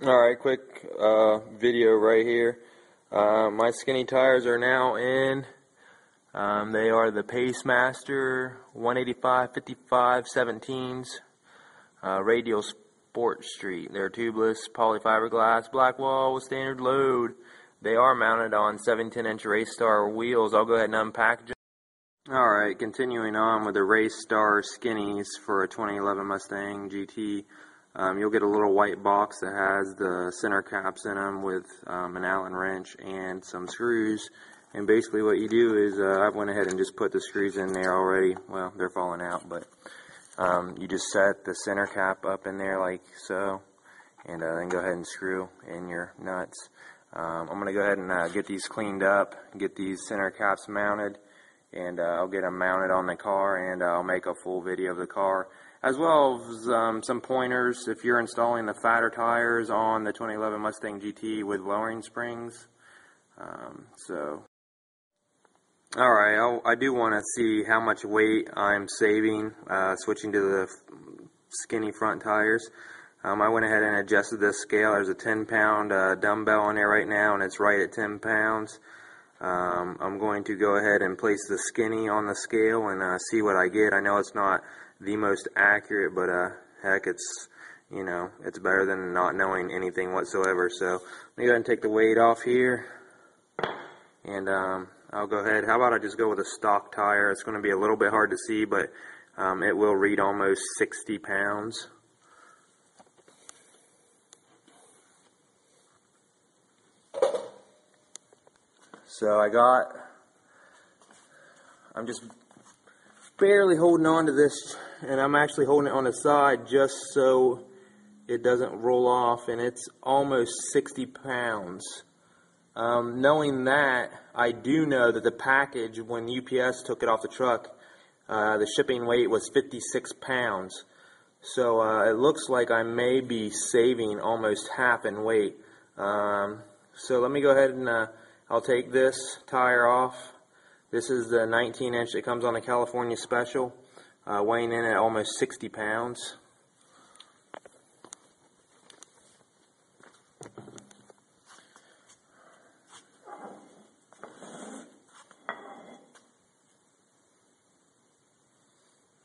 Alright, quick video right here. My skinny tires are now in. They are the Pacemaster 185/55 17s radial sport street. They're tubeless polyfiberglass black wall with standard load. They are mounted on 7/10" Race Star wheels. I'll go ahead and unpackage them. Alright, continuing on with the Race Star skinnies for a 2011 Mustang GT. You'll get a little white box that has the center caps in them with an Allen wrench and some screws. And basically what you do is, I went ahead and just put the screws in there already. Well, they're falling out, but you just set the center cap up in there like so, and then go ahead and screw in your nuts. I'm going to go ahead and get these cleaned up, get these center caps mounted, and I'll get them mounted on the car, and I'll make a full video of the car, as well as some pointers if you're installing the fatter tires on the 2011 Mustang GT with lowering springs. Alright, I do want to see how much weight I'm saving switching to the skinny front tires. I went ahead and adjusted this scale. There's a 10-pound dumbbell on there right now, and it's right at 10 pounds. I'm going to go ahead and place the skinny on the scale and see what I get. I know it's not the most accurate, but heck, it's, you know, it's better than not knowing anything whatsoever. So let me go ahead and take the weight off here, and I'll go ahead. How about I just go with a stock tire? It's going to be a little bit hard to see, but it will read almost 60 pounds. So I'm just barely holding on to this, and I'm actually holding it on the side just so it doesn't roll off, and it's almost 60 pounds. Knowing that, I do know that the package, when UPS took it off the truck, the shipping weight was 56 pounds. So it looks like I may be saving almost half in weight. So let me go ahead and I'll take this tire off. This is the 19-inch that comes on the California Special, weighing in at almost 60 pounds.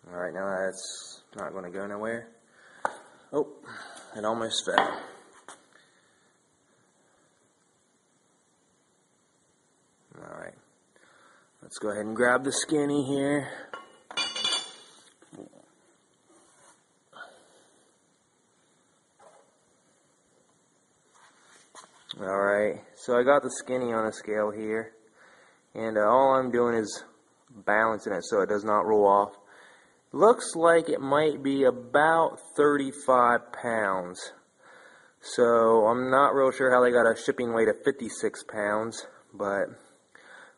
Alright, now that's not going to go nowhere. Oh, it almost fell. Alright, let's go ahead and grab the skinny here. Alright, so I got the skinny on the scale here, and all I'm doing is balancing it so it does not roll off. Looks like it might be about 35 pounds. So I'm not real sure how they got a shipping weight of 56 pounds, but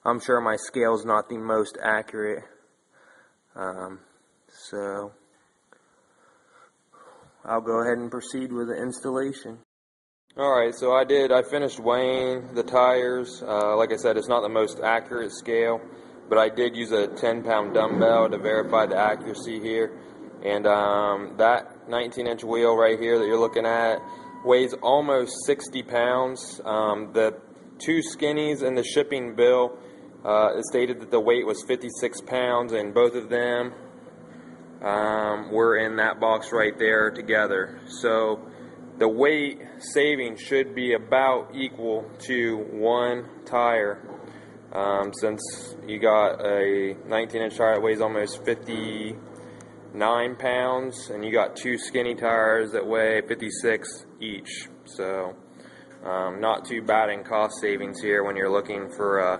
I'm sure my scale's not the most accurate. So I'll go ahead and proceed with the installation. Alright, so I finished weighing the tires. Like I said, it's not the most accurate scale, but I did use a 10-pound dumbbell to verify the accuracy here. And that 19-inch wheel right here that you're looking at weighs almost 60 pounds. The two skinnies in the shipping bill, it stated that the weight was 56 pounds, and both of them were in that box right there together. So the weight saving should be about equal to one tire. Since you got a 19-inch tire that weighs almost 59 pounds, and you got two skinny tires that weigh 56 each. So not too bad in cost savings here when you're looking for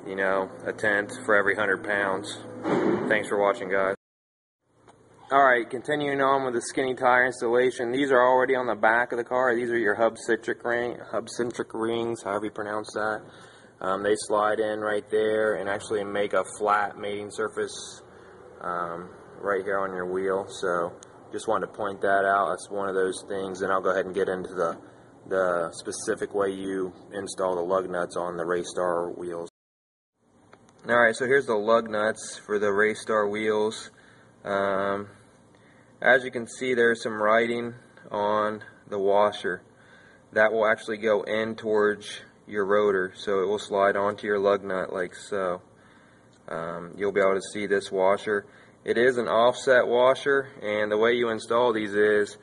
you know, a tenth for every 100 pounds. Thanks for watching, guys. Alright, continuing on with the skinny tire installation. These are already on the back of the car. These are your hub-centric rings, however you pronounce that. They slide in right there and actually make a flat mating surface right here on your wheel. So just wanted to point that out. That's one of those things, and I'll go ahead and get into the specific way you install the lug nuts on the Race Star wheels. Alright, so here's the lug nuts for the Race Star wheels. As you can see, there's some writing on the washer. that will actually go in towards your rotor, so it will slide onto your lug nut like so. You'll be able to see this washer. It is an offset washer, and the way you install these is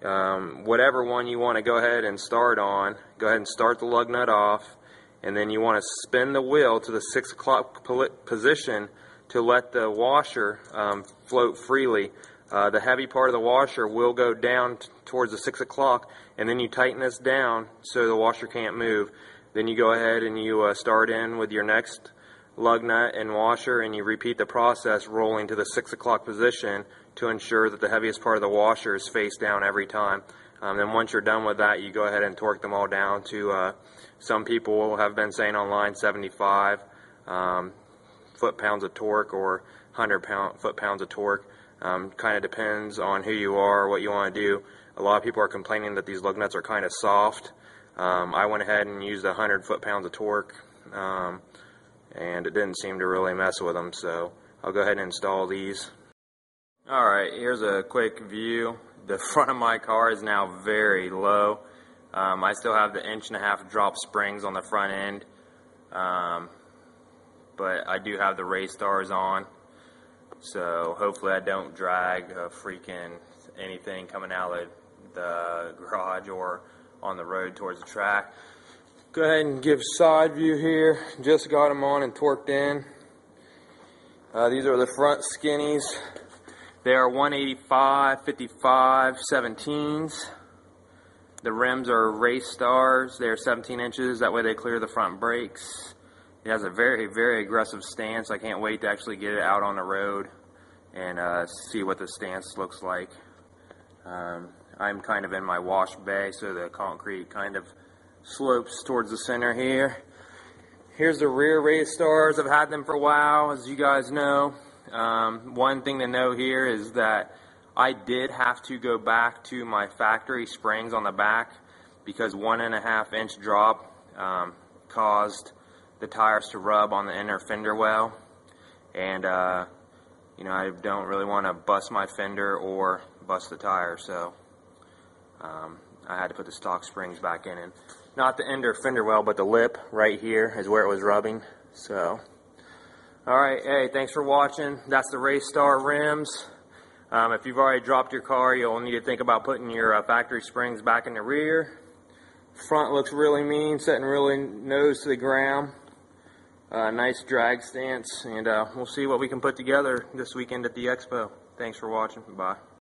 whatever one you want to go ahead and start on, go ahead and start the lug nut off, and then you want to spin the wheel to the 6 o'clock position to let the washer float freely. The heavy part of the washer will go down towards the 6 o'clock, and then you tighten this down so the washer can't move. Then you go ahead and you start in with your next lug nut and washer, and you repeat the process, rolling to the 6 o'clock position to ensure that the heaviest part of the washer is face down every time. Then once you're done with that, you go ahead and torque them all down to, some people have been saying online, 75 foot-pounds of torque or 100 foot-pounds of torque. Kind of depends on who you are, what you want to do. A lot of people are complaining that these lug nuts are kind of soft. I went ahead and used 100 foot-pounds of torque, and it didn't seem to really mess with them, so I'll go ahead and install these. Alright, here's a quick view. The front of my car is now very low. I still have the 1.5 inch drop springs on the front end, but I do have the race stars on, so hopefully I don't drag freaking anything coming out of the garage or on the road towards the track. Go ahead and give side view here. Just got them on and torqued in. These are the front skinnies. They are 185, 55, 17s. The rims are race stars. They're 17 inches. That way they clear the front brakes. It has a very, very aggressive stance. I can't wait to actually get it out on the road and see what the stance looks like. I'm kind of in my wash bay, so the concrete kind of slopes towards the center here. Here's the rear race stars. I've had them for a while, as you guys know. One thing to know here is that I did have to go back to my factory springs on the back because 1.5 inch drop caused the tires to rub on the inner fender well, and you know, I don't really want to bust my fender or bust the tire, so I had to put the stock springs back in, and not the inner fender well, but the lip right here is where it was rubbing. So alright, hey, thanks for watching. That's the Race Star rims. If you've already dropped your car, you'll need to think about putting your factory springs back in the rear. Front looks really mean, setting really nose to the ground. Nice drag stance, and we'll see what we can put together this weekend at the expo. Thanks for watching. Bye.